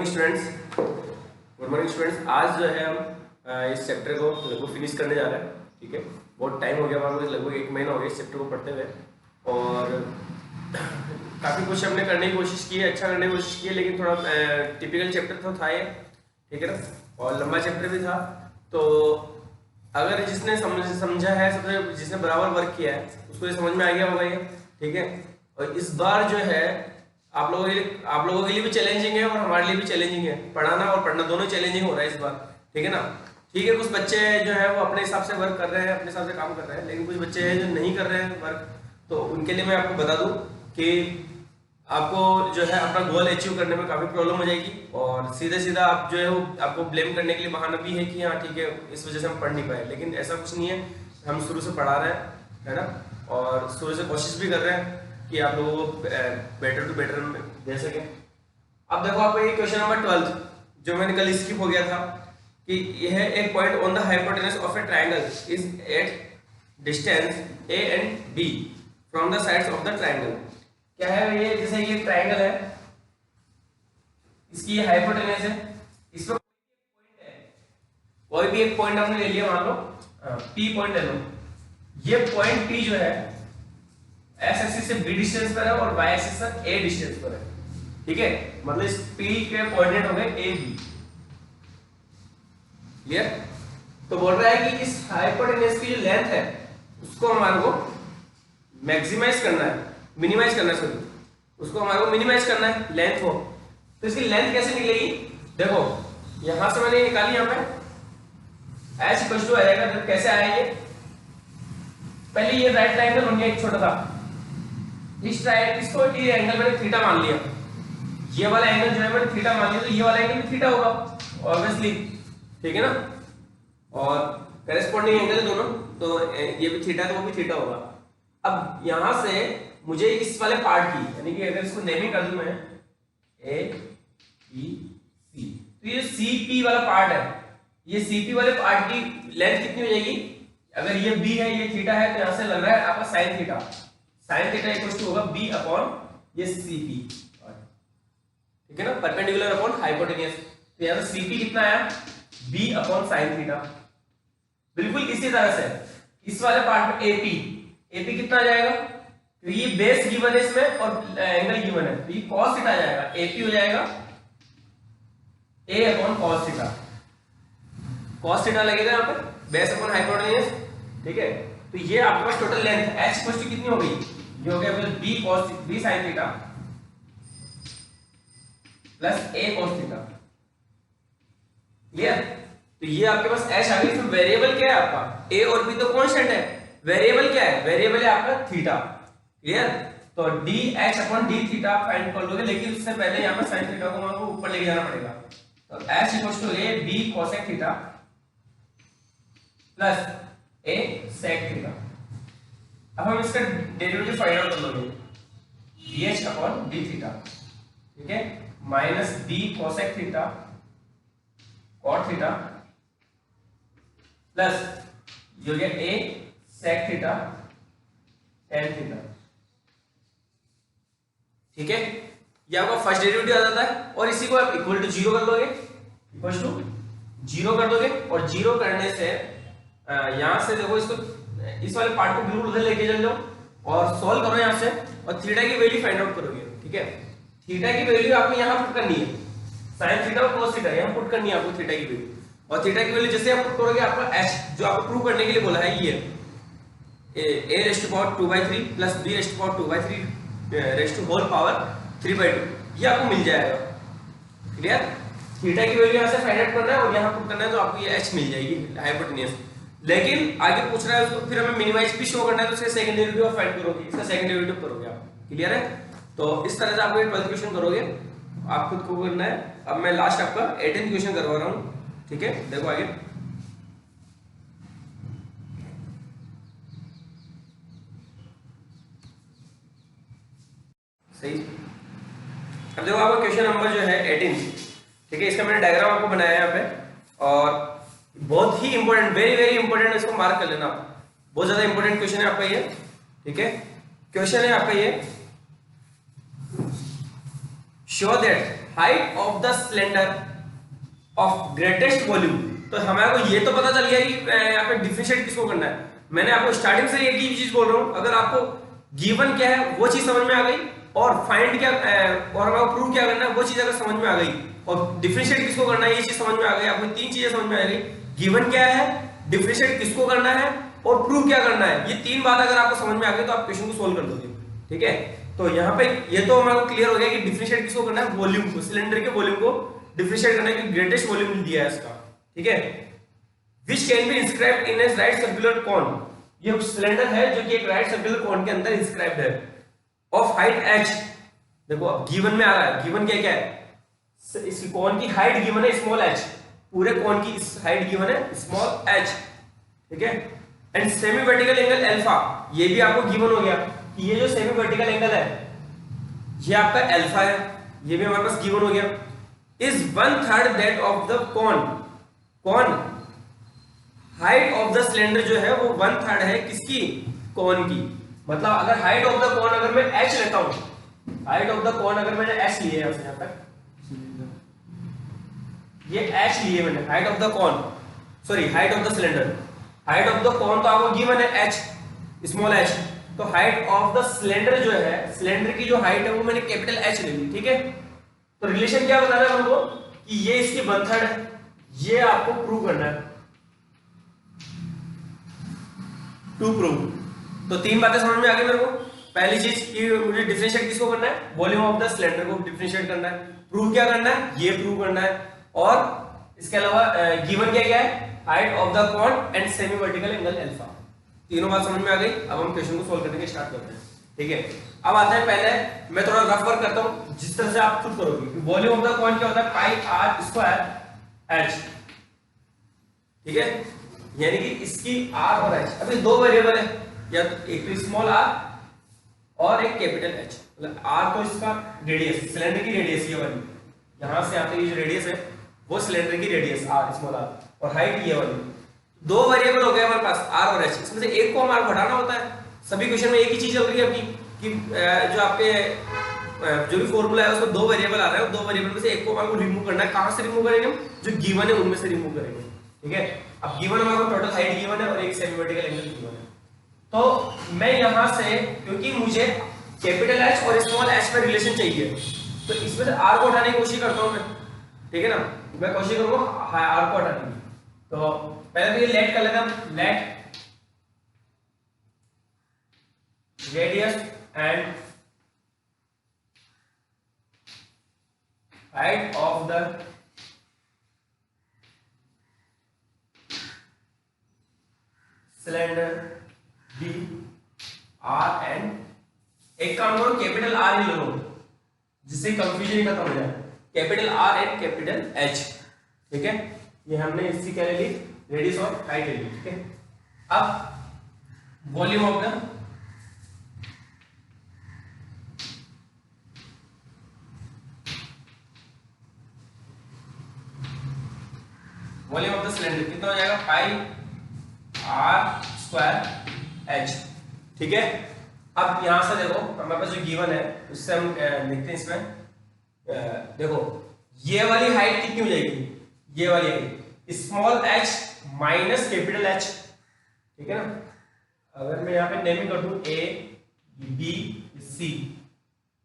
Morning students. Good morning students. आज जो है हम इस चैप्टर को लगभग फिनिश करने जा रहे हैं। ठीक है, बहुत टाइम हो गया हमारे को, लगभग 1 महीना हो गया इस चैप्टर को पढ़ते हुए और काफ़ी कुछ हमने करने की कोशिश की है, अच्छा करने की कोशिश की है, लेकिन थोड़ा टिपिकल चैप्टर तो था ये, ठीक है ना, और लंबा चैप्टर भी था। तो अगर जिसने समझा है, सबसे जिसने बराबर वर्क किया है उसको ये समझ में आ गया होगा ये, ठीक है। और इस बार जो है आप लोगों के लिए भी चैलेंजिंग है और हमारे लिए भी चैलेंजिंग है। पढ़ाना और पढ़ना दोनों चैलेंजिंग हो रहा है इस बार, ठीक है ना। ठीक है, कुछ बच्चे जो है वो अपने हिसाब से वर्क कर रहे हैं, अपने हिसाब से काम कर रहे हैं, लेकिन कुछ बच्चे हैं जो नहीं कर रहे हैं वर्क। तो उनके लिए मैं आपको बता दूं कि आपको जो है अपना गोल अचीव करने में काफ़ी प्रॉब्लम हो जाएगी और सीधा सीधा आप जो है वो आपको ब्लेम करने के लिए बहाना भी है कि हाँ ठीक है इस वजह से हम पढ़ नहीं पाए, लेकिन ऐसा कुछ नहीं है। हम शुरू से पढ़ा रहे हैं, है ना, और शुरू से कोशिश भी कर रहे हैं कि आप लोगों को बेटर टू बेटर दे सके। अब देखो आपको ये क्वेश्चन नंबर 12 जो मैंने कल स्किप हो गया था कि यह एक point on the hypotenuse of a triangle is at distance a and b from the sides of the triangle. क्या है ये, जैसे ये ट्रायंगल है, इसकी ये हाइपोटेनस है, इस पर पॉइंट है, कोई भी एक पॉइंट आपने ले लिया, मान लो P पॉइंट ले लो। ये पॉइंट P जो है एक्स एक्सिस से B डिस्टेंस पर है और y एक्सिस से A डिस्टेंस पर है, ठीक है। मतलब इस P के कोऑर्डिनेट हो गए A B, क्लियर। तो बोल रहा है कि इस हाइपोटेनस की जो लेंथ है उसको हमारे को मैक्सिमाइज करना है, मिनिमाइज करना है, सॉरी, उसको हमारे को मिनिमाइज करना है लेंथ को। तो इसकी लेंथ कैसे निकलेगी, देखो यहां से मैंने निकाली, यहां पे h इक्वल टू आएगा, तो कैसे आया ये, पहले ये राइट ट्रायंगल बन गया एक छोटा सा, इस ट्रायंगल इसको ये एंगल मैंने थीटा मान लिया, ये वाला एंगल जो है मैंने थीटा मान लिया, तो ये वाला एंगल भी थीटा होगा ऑब्वियसली, ठीक है ना, और करेस्पॉन्डिंग एंगल है दोनों, तो ये भी थीटा तो वो भी थीटा होगा। अब यहां से मुझे इस वाले पार्ट की, यानी कि अगर इसको नेमिंग कर दूं मैं ए बी सी, तो ये सी पी वाला पार्ट है, ये सी पी वाले पार्ट की लेंथ कितनी हो जाएगी, अगर ये बी है ये थीटा है, तो यहां से लग रहा है आपका sine theta, sine theta equal to होगा बी अपॉन ये सी पी, ठीक है ना, परपेंडिकुलर अपॉन हाइपोटेन्यूज। तो यहां से सी पी कितना आया, बी अपॉन साइन थीटा। बिल्कुल इसी तरह से इस वाले पार्ट में एपी, एपी कितना आ जाएगा, तो ये बेस गिवन है इसमें और एंगल गिवन है, तो ये cos थीटा आ जाएगा, एपी हो जाएगा a upon cos theta, cos theta लगेगा यहां पर बेस अपॉन हाइपोटेन्यूज, ठीक है। तो ये आपके पास total length h equal to कितनी हो गई, ये हो गया b cos b sin theta plus a cos theta, clear. तो ये आपके पास h आ गई। इसमें वेरिएबल क्या है आपका, a और b तो कांस्टेंट है, वेरिएबल क्या है, वेरिएबल है आपका थीटा, क्लियर। तो dh अपॉन d थीटा आप फाइंड कर लोगे, लेकिन उससे पहले यहां पर sin थीटा को हमको ऊपर लेके जाना पड़ेगा। तो h equals to a b cosec theta plus a sec theta. अब हम इसका डेरिवेटिव फाइंड आउट कर लोगे, dh अपॉन d थीटा, ठीक है, minus b cosec theta cot theta plus ये हो गया a sec theta tan theta, ठीक है। ये आपका फर्स्ट डेरिवेटिव आ जाता है और इसी को आप इक्वल टू 0 कर दोगे, इक्वल टू 0 कर दोगे, और 0 करने से यहां से देखो इसको, इस वाले पार्ट को बिल्कुल उधर लेके चल जाओ और सॉल्व करो यहां से, और थीटा की वैल्यू फाइंड आउट करोगे, ठीक है। थीटा की वैल्यू आपको यहां पुट करनी है, sin थीटा और cos थीटा यहां पुट करनी है आपको थीटा की वैल्यू, और थीटा की वैल्यू जैसे आप पुट करोगे आपका h जो आपको प्रूव करने के लिए बोला है ये a raised to power 2/3 plus b raised to power 2/3 raised to whole power 3/2, ये आपको मिल जाएगा, क्लियर। थीटा की वैल्यू यहां से फाइंड आउट करना है और यहां पुट करना है, तो आपको ये h मिल जाएगी हाइपोटेन्यूज। लेकिन आगे पूछ रहा है उसको फिर हमें मिनिमाइज भी शो करना है, तो इसका सेकंड डेरिवेटिव आप फाइंड करोगे, इसका सेकंड डेरिवेटिव करोगे आप, क्लियर है। तो इस तरह से आप ये 12th क्वेश्चन करोगे, आप खुद को करना है। अब मैं लास्ट आपका 18th क्वेश्चन करवा रहा हूं, ठीक है, देखो आगे सही। अब देखो आपका क्वेश्चन नंबर जो है 18, ठीक है, इसका मैंने डायग्राम आपको बनाया है यहाँ पे, और बहुत ही इंपॉर्टेंट, वेरी वेरी इंपॉर्टेंट, इसको मार्क कर लेना, बहुत ज्यादा इंपॉर्टेंट क्वेश्चन है आपका ये, ठीक है। क्वेश्चन है आपका ये, show that height of the cylinder of greatest volume. तो हमारे को ये तो पता चल गया कि यहाँ पे डिफरेंशिएट किसको करना है। मैंने आपको स्टार्टिंग से एक ही चीज बोल रहा हूँ, अगर आपको गिवन क्या है वो चीज समझ में आ गई और फाइंड क्या और हमें प्रूव क्या करना है वो चीज अगर समझ में आ गई और डिफरेंशिएट किसको करना है ये चीज समझ में आ गई, आपको तीन चीजें समझ में आ गई, गिवन क्या है, डिफरेंशिएट किसको करना है और प्रूव क्या करना है। ये तीन बात अगर आपको समझ में आ गई तो आप क्वेश्चन को सोल्व कर दोगे। ठीक है, तो यहाँ पे ये तो हमारे को क्लियर हो गया कि डिफरेंशिएट किसको करना है, वॉल्यूम को, सिलेंडर के वॉल्यूम को डिफरेंशिएट करना है कि ग्रेटेस्ट वॉल्यूम दिया है इसका। ठीक है, which can be inscribed in a right circular cone. ये सिलेंडर है जो कि एक राइट सर्कुलर कॉन के अंदर इंस्क्राइब्ड है, ऑफ हाइट h। देखो अब गिवन में आ रहा है, गिवन क्या क्या है, इस कॉन की हाइट गिवन है स्मॉल h, पूरे कॉन की हाइट गिवन है स्मॉल h। ठीक है, and semi vertical angle alpha, ये भी आपको गिवन हो गया कि ये जो सेमी वर्टिकल एंगल है ये आपका अल्फा है, ये भी हमारे पास गिवन हो गया। Is 1/3 that of the cone, cone height of the cylinder जो है वो 1/3 है किसकी, कॉन की। मतलब अगर हाइट ऑफ द कॉन अगर मैं h लेता हूं, हाइट ऑफ द कॉन अगर मैंने h लिए है यहां तक, ये h लिए मैंने, height of the cone, sorry height of the cylinder, height of the cone तो आपको गिवन है h स्मॉल h, तो हाइट ऑफ द सिलेंडर जो है, सिलेंडर की जो हाइट है वो मैंने कैपिटल H ले ली। ठीक है, तो रिलेशन क्या बताना है हमको कि ये इसकी 1/3 है, ये आपको प्रूव करना है, टू प्रूव। तो तीन बातें समझ में आ गई मेरे को। पहली चीज कि मुझे डिफरेंशिएट किसको करना है, वॉल्यूम ऑफ द सिलेंडर को डिफरेंशिएट करना है, प्रूव क्या करना है, ये प्रूव करना है, और इसके अलावा गिवन क्या क्या है, height of the cone and semi vertical angle alpha. तीनों बात समझ में आ गई। अब हम क्वेश्चन को सोल्व करने के स्टार्ट करते हैं। ठीक है, अब आते हैं, पहले मैं थोड़ा रफ वर्क करता हूं जिस तरह से आप खुद करोगे। वॉल्यूम ऑफ द कॉन क्या होता है, पाई आर स्क्वायर एच। ठीक है, यानी कि इसकी आर और एच, अभी दो वेरिएबल है, या तो एक तो स्मॉल आर और एक कैपिटल एच। मतलब आर तो इसका रेडियस, सिलेंडर की रेडियस ये वाली, यहां से आते ये जो रेडियस है वो सिलेंडर की रेडियस आर स्मॉल आर, और हाइट ये वाली। दो वेरिएबल हो गए हमारे पास आर और एच, इसमें से एक को हमारा घटाना होता है। सभी क्वेश्चन में एक ही चीज चल रही है अपनी कि जो आपके जो भी फॉर्मूला है उसमें दो वेरिएबल आ रहा है, दो वेरिएबल में से एक को हमारे को रिमूव करना है। कहां से रिमूव करेंगे हम, जो गिवन है उनमें से रिमूव करेंगे। ठीक है, अब गिवन हमारे को टोटल हाइट गिवन है और एक सेमी वर्टिकल एंगल गिवन है। तो मैं यहां से, क्योंकि मुझे कैपिटल एच और स्मॉल एच में रिलेशन चाहिए, तो इसमें से आर को हटाने की कोशिश करता हूं मैं। ठीक है ना, मैं कोशिश करूंगा आर को हटाने की। तो पहले तो ये लेट कर लेते हैं, let radius and height of the cylinder be R and, एक काम करो कैपिटल आर ही लो जिससे कंफ्यूजन ही खत्म हो जाए, capital R and capital H. ठीक है, ये हमने इसकी क्या ले ली, रेडियस और हाइट ले ली। ठीक है, अब volume of the volume of the cylinder कितना हो जाएगा, पाई आर स्क्वायर एच। ठीक है, अब यहां से देखो हमारे पास जो गिवन है उससे हम लिखते हैं इसमें, देखो ये वाली हाइट कितनी हो जाएगी, ये वाली height small h minus capital H। ठीक है ना, अगर मैं यहाँ पे नेमिंग कर दूं A B C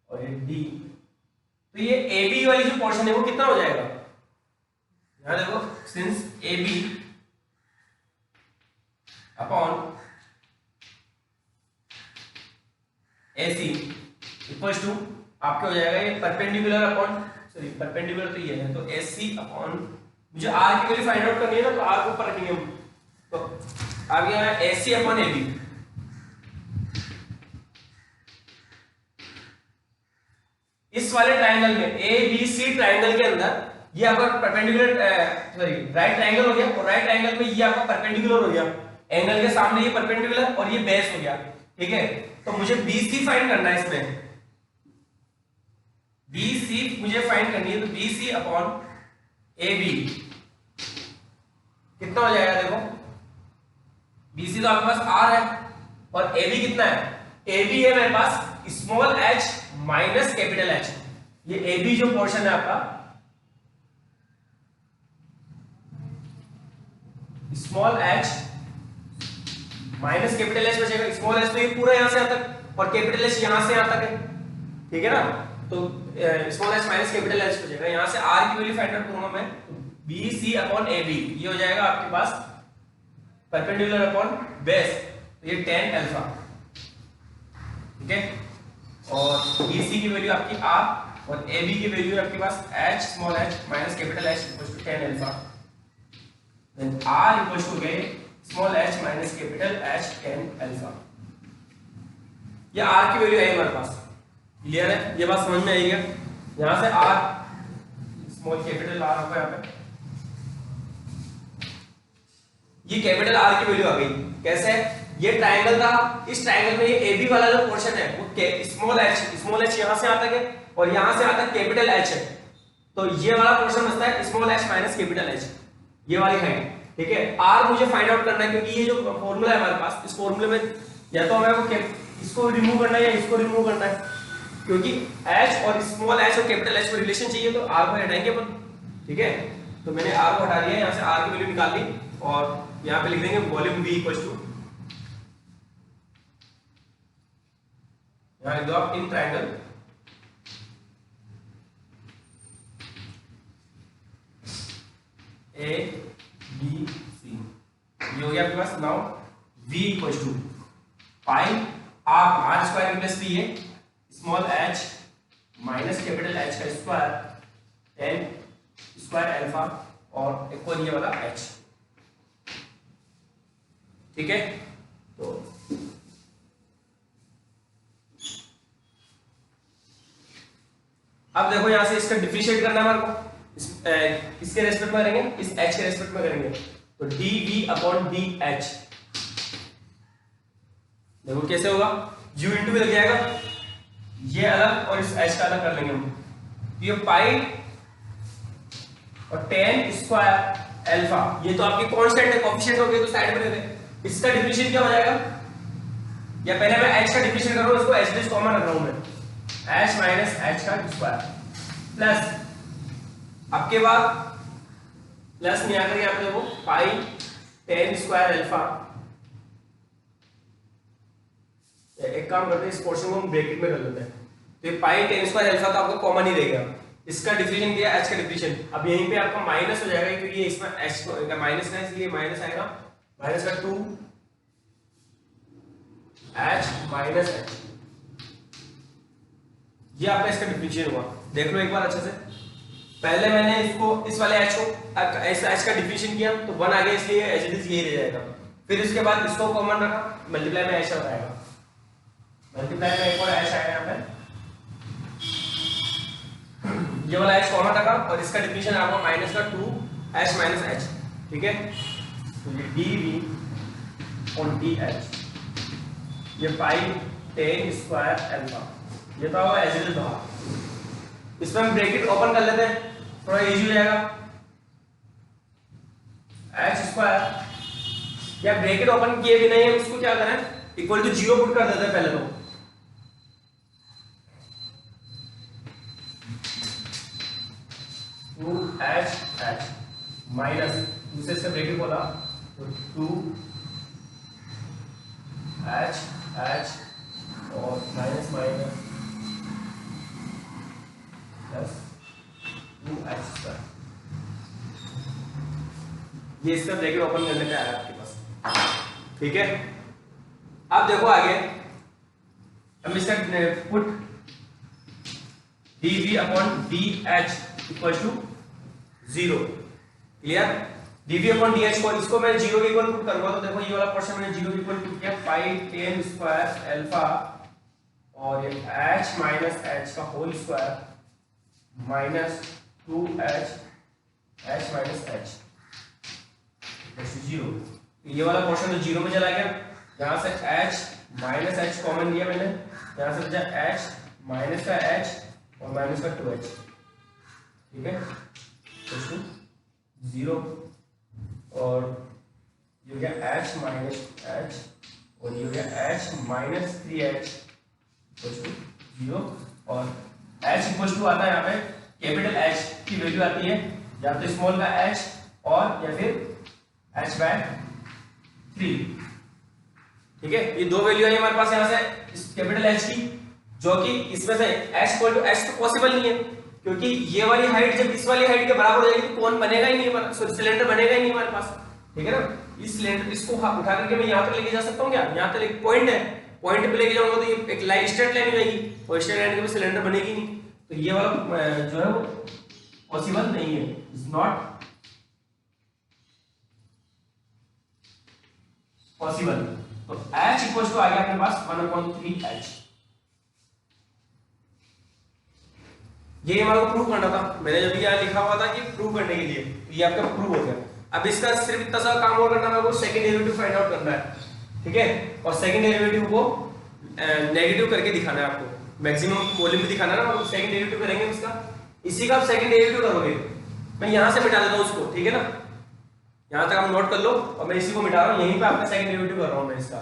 और ये D, तो ये AB वाली जो पोर्शन है वो कितना हो जाएगा, यहाँ देखो since AB upon AC equals to आपके हो जाएगा ये परपेंडिकुलर अपॉन, सॉरी परपेंडिकुलर तो ये है, तो AC अपॉन, मुझे R की वैल्यू फाइंड आउट करनी है ना, तो R को ऊपर रखेंगे हम, तो आ गया AC अपॉन AB। इस वाले ट्रायंगल में ABC ट्रायंगल के अंदर ये आपका परपेंडिकुलर, सॉरी राइट ट्रायंगल हो गया, और राइट ट्रायंगल में ये आपका परपेंडिकुलर हो गया, एंगल के सामने ये परपेंडिकुलर और ये बेस हो गया। ठीक है, तो मुझे BC फाइंड करना है, इसमें BC मुझे फाइंड करनी है, तो BC अपॉन AB कितना हो जाएगा, देखो BC तो आपके पास R है और AB कितना है, AB है मेरे पास small h minus capital H। ये ए बी जो पोर्शन है आपका small h minus capital h बचेगा। स्मॉल एच तो ये पूरा यहां से यहां तक और कैपिटल एच यहां से यहां तक है, ठीक है ना। तो small h minus capital h बचेगा। यहां से आर की वैल्यू फाइंड आउट करूंगा मैं, B C upon A B, ये हो जाएगा आपके पास परपेंडिकुलर अपॉन बेस, तो ये tan अल्फा, ठीक है। और बी सी की वैल्यू आपकी आर और ए बी की वैल्यू आपके पास h small h minus capital h equals to tan alpha, then r equals to small h minus capital h tan alpha. ये आर की वैल्यू है हमारे पास, क्लियर है, ये बात समझ में आई है। यहां से आर स्मॉल कैपिटल आर होगा यहाँ पे, ये कैपिटल आर की वैल्यू आ गई। कैसे? ये ट्रायंगल था, इस ट्रायंगल में ये ए बी वाला जो पोर्शन है वो स्मॉल एच यहां से आता है और यहां से आता है कैपिटल एच है, तो ये वाला पोर्शन बचता है small h minus capital H, ये वाली हाइट, ठीक है। आर मुझे फाइंड आउट करना है क्योंकि ये जो फॉर्मूला है हमारे पास, इस फॉर्मूले में या तो हमें इसको रिमूव करना है या इसको रिमूव करना है, क्योंकि एच और स्मॉल एच और कैपिटल एच में रिलेशन चाहिए तो आर को हटाएंगे अपन, ठीक है। तो मैंने आर को हटा दिया, यहां से आर की वैल्यू निकाल ली और यहां पे लिख देंगे वॉल्यूम V इक्वल्स टू, यहां लिख दो आप in triangle A B C, ये हो गया आपके पास। नाउ V इक्वल्स टू पाई आप आर स्क्वायर प्लस बी है small h minus capital H का स्क्वायर tan स्क्वायर अल्फा और इक्वल ये वाला एच, ठीक है। तो अब देखो यहां से इसका डिफरेंशिएट करना है हमारे को, इसके रेस्पेक्ट में करेंगे, इस h के रेस्पेक्ट में करेंगे, तो dv अपॉन dh, देखो कैसे होगा, u इंटू भी लग जाएगा, ये अलग और इस h का अलग कर लेंगे हम, ये पाई और tan स्क्वायर अल्फा, ये तो आपकी कांस्टेंट है, कोएफिशिएंट हो गए तो साइड में रख दे। इसका डिफरेंशिएट क्या हो जाएगा, या पहले मैं h का डिफरेंशिएट कर रहा हूं, इसको h डिस कॉमन रख रहा हूं मैं, h माइनस h का स्क्वायर प्लस, अब के बाद प्लस में आकर यहां पे देखो पाई tan स्क्वायर अल्फा, एक काम करते हैं इस पोर्शन को हम ब्रैकेट में कर लेते हैं, तो ये पाई tan स्क्वायर अल्फा तो आपको कॉमन ही रहेगा, इसका डिफरेंशिएट किया h का डिफरेंशिएट, अब यहीं पे आपका माइनस हो जाएगा क्योंकि इसमें h को माइनस का इसलिए माइनस आएगा, माइनस का 2 h माइनस h, ये आपका इसका डिफरेंशिएट हुआ। देख लो एक बार अच्छे से, पहले मैंने इसको इस वाले h को ऐसा h का डिफरेंशिएट किया तो 1 आ गया, इसलिए h इज यही रह जाएगा। फिर इसके बाद इसको कॉमन रखा, मल्टीप्लाई में h आएगा, मल्टीप्लाई में एक और h आएगा यहां पे, ये वाला h कॉमन रखा और इसका डिफरेंशिएट आपको माइनस का 2h माइनस h, ठीक है। तो ये dv ऑन dh, ये पाई tan स्क्वायर अल्फा, ये तो एज इट इज बाहर, इसमें हम ब्रैकेट ओपन कर लेते हैं, थोड़ा इजी हो जाएगा, h स्क्वायर, या ब्रैकेट ओपन किए भी नहीं है, इसको क्या करें इक्वल टू 0 पुट कर देते हैं पहले तो, h माइनस दूसरे से ब्रैकेट बोला तो 2h और minus minus plus 2h square, ये इसका ब्रैकेट ओपन करने का है आपके पास, ठीक है। अब देखो आगे हम इसका put dv upon dh equal to 0, clear. dv upon dh को इसको मैं 0 के इक्वल पुट करूंगा तो देखो ये वाला पोर्शन मैंने 0 के इक्वल पुट किया, पाई tan स्क्वायर अल्फा और ये h माइनस h का whole square minus 2h h minus h 0, ये वाला पोर्शन तो 0 में चला गया, यहां से h माइनस h कॉमन लिया मैंने, यहां से बचा h माइनस का h और माइनस का 2h, ठीक है, 0 और ये हो गया h माइनस h और ये हो गया h माइनस 3h 0 और h इक्वल टू आता है यहाँ वैल्यू आती है या तो स्मॉल का h और या फिर h/3। ठीक है, ये दो वैल्यू आई हमारे पास यहाँ से इस कैपिटल H की, जो कि इसमें से h इक्वल टू h तो पॉसिबल नहीं है, क्योंकि ये वाली हाइट जब इस वाली हाइट के बराबर हो जाएगी तो कोन बनेगा ही नहीं, सॉरी सिलेंडर बनेगा ही नहीं हमारे पास। ठीक है ना, इस सिलेंडर इसको उठा करके मैं यहाँ तक लेके जा सकता हूँ क्या? यहाँ तक एक पॉइंट है, पॉइंट पे लेके जाऊंगा तो ये एक लाइन स्ट्रेट लाइन हो जाएगी और स्ट्रेट लाइन के भी सिलेंडर बनेगी नहीं, तो ये वाला जो है वो पॉसिबल नहीं है, इज नॉट पॉसिबल। तो h इक्वल्स टू आ गया अपने पास 1/3h। ये हमारे को प्रूव करना था, मैंने जब यहाँ लिखा हुआ था कि प्रूव करने के लिए, तो ये आपका प्रूव हो गया। अब इसका सिर्फ इतना सा काम और करना है, मेरे को सेकंड डेरिवेटिव फाइंड आउट करना है। ठीक है, और सेकंड डेरिवेटिव को नेगेटिव करके दिखाना है आपको, मैक्सिमम वॉल्यूम में दिखाना है ना, सेकंड डेरिवेटिव करेंगे इसका, इसी का आप सेकंड डेरिवेटिव करोगे। मैं यहाँ से मिटा देता हूँ उसको, ठीक है ना, यहाँ तक आप नोट कर लो, और मैं इसी को मिटा रहा हूँ, यहीं पे आपका सेकंड डेरिवेटिव कर रहा हूँ मैं इसका।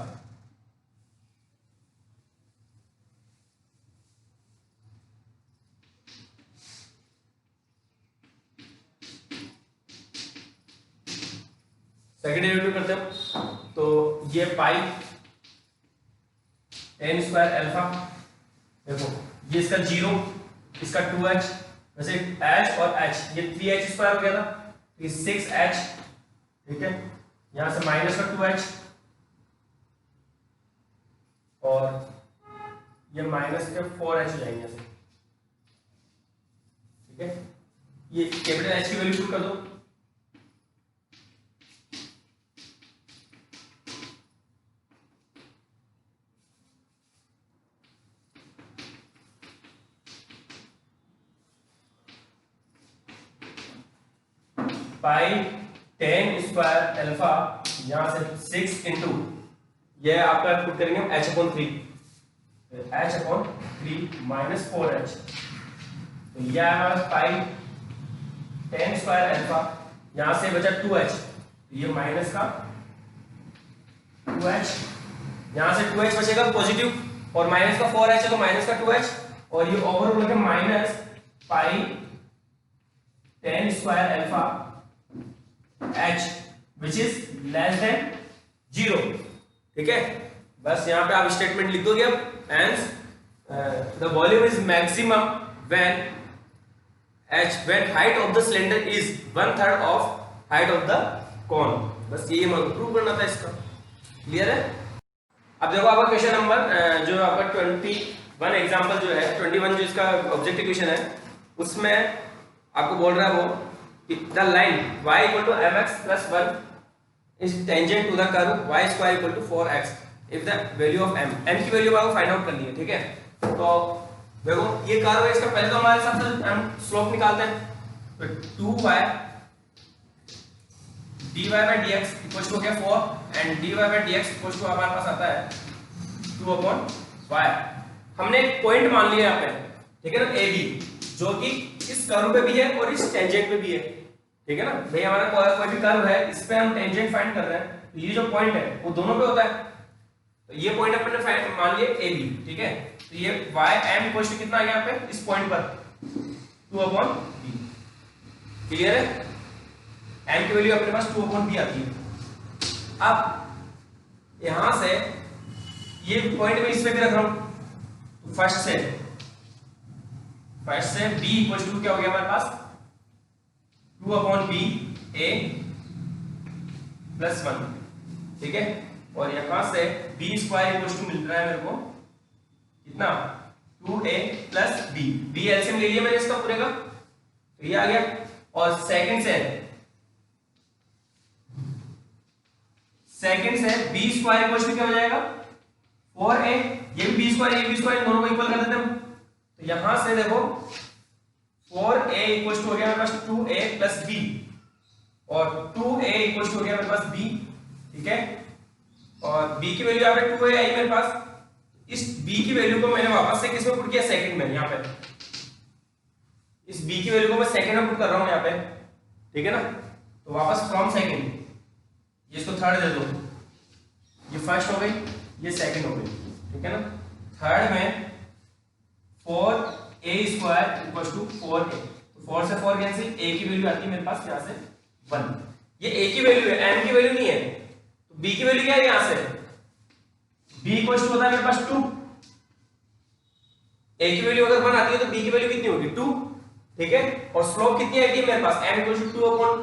सेकंड डेरिवेटिव करते हैं, तो ये पाई n स्क्वायर अल्फा, देखो ये इसका 0, इसका 2h, वैसे h और h ये 3h स्क्वायर हो गया था, ये 6h। ठीक है, यहां से माइनस का 2h और ये माइनस के 4h हो जाएंगे ऐसे। ठीक है, ये कैपिटल H की वैल्यू पुट कर दो, पाई 10 स्क्वायर अल्फा, यहां से 6 इंटू ये आपका पुट करेंगे h/3, h/3 माइनस 4h, तो यह हमारा पाई 10 स्क्वायर अल्फा, यहां से बचा 2h, तो ये माइनस का 2h, यहां से 2h बचेगा पॉजिटिव और माइनस का 4h है तो माइनस का 2h, और ये ओवर हो गया minus pi 10 square alpha h which is less than 0। ठीक है, बस यहाँ पे आप स्टेटमेंट लिख दोगे अब, hence the volume is maximum when height of the cylinder is 1/3 of height of the cone। बस ये हमें प्रूव करना था इसका, क्लियर है। अब देखो आपका क्वेश्चन नंबर जो आपका 21 एग्जांपल जो है 21 जो इसका ऑब्जेक्टिव क्वेश्चन है, उसमें आपको बोल रहा है वो the line y equal to mx plus 1 is tangent to the curve y square equal to 4x if the value of m की वैल्यू आपको फाइंड आउट करनी है। ठीक है, तो देखो ये कर्व है, इसका पहले तो हमारे हिसाब से हम स्लोप निकालते हैं, तो 2y dy by dx equal to क्या 4 and dy by dx equal to हमारे पास आता है 2/y। हमने एक पॉइंट मान लिया यहाँ पे, ठीक है ना, ab, जो कि इस कर्व पे भी है और इस टेंजेंट पे भी है। ठीक है ना भाई, हमारा कोई भी कर्व है, इस पे हम टेंजेंट फाइंड कर रहे हैं, तो ये जो पॉइंट है वो दोनों पे होता है, तो ये पॉइंट अपन ने मान लिया AB। ठीक है, तो ये ym इक्वल टू कितना आ गया यहाँ पे इस पॉइंट पर 2/b। क्लियर है, m की वैल्यू अपने पास 2/b आती है। अब यहां से ये पॉइंट में इस पे भी रख रहा हूं, तो फर्स्ट से b इक्वल टू क्या हो गया हमारे पास 2/b a प्लस 1। ठीक है, और यहां से b स्क्वायर इक्वल टू मिल रहा है मेरे को कितना 2a प्लस b एलसीएम ले लिया मैंने इसका पूरे का, तो ये आ गया। और सेकंड से b स्क्वायर इक्वल टू क्या हो जाएगा 4a, ये भी b स्क्वायर दोनों को इक्वल कर देते हैं, तो यहां से देखो 4a इक्वल टू हो गया मेरे पास 2a प्लस b, और 2a इक्वल टू हो गया मेरे पास b। ठीक है, और b की वैल्यू यहाँ पे 2a आई मेरे पास, इस b की वैल्यू को मैंने वापस से किसमें पुट किया सेकंड में, यहाँ पे इस b की वैल्यू को मैं सेकंड में पुट कर रहा हूँ यहाँ पे। ठीक है ना, तो वापस फ्रॉम सेकंड, ये इसको थर्ड दे दो, ये फर्स्ट हो गई, ये सेकंड हो गई। ठीक है ना, थर्ड में 4a square equal to 4a, तो 4 से 4 कैंसिल, a की वैल्यू आती है मेरे पास यहां से 1। ये a की वैल्यू है, m की वैल्यू नहीं है। तो b की वैल्यू क्या है यहां से, b इक्वल टू होता है मेरे पास 2। a की वैल्यू अगर 1 आती है तो b की वैल्यू कितनी होगी 2, ठीक है। और स्लोप कितनी आएगी मेरे पास, m equal to 2 upon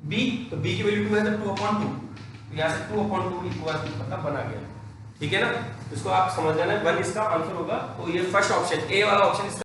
b, तो b की वैल्यू 2 है तो 2 अपॉन 2, तो यहां से 2 अपॉन 2 इक्वल मतलब 1 आ गया, ठीक है ना। इसको आप समझ लेना 1 इसका आंसर होगा। तो ये फर्स्ट ऑप्शन, ए वाला ऑप्शन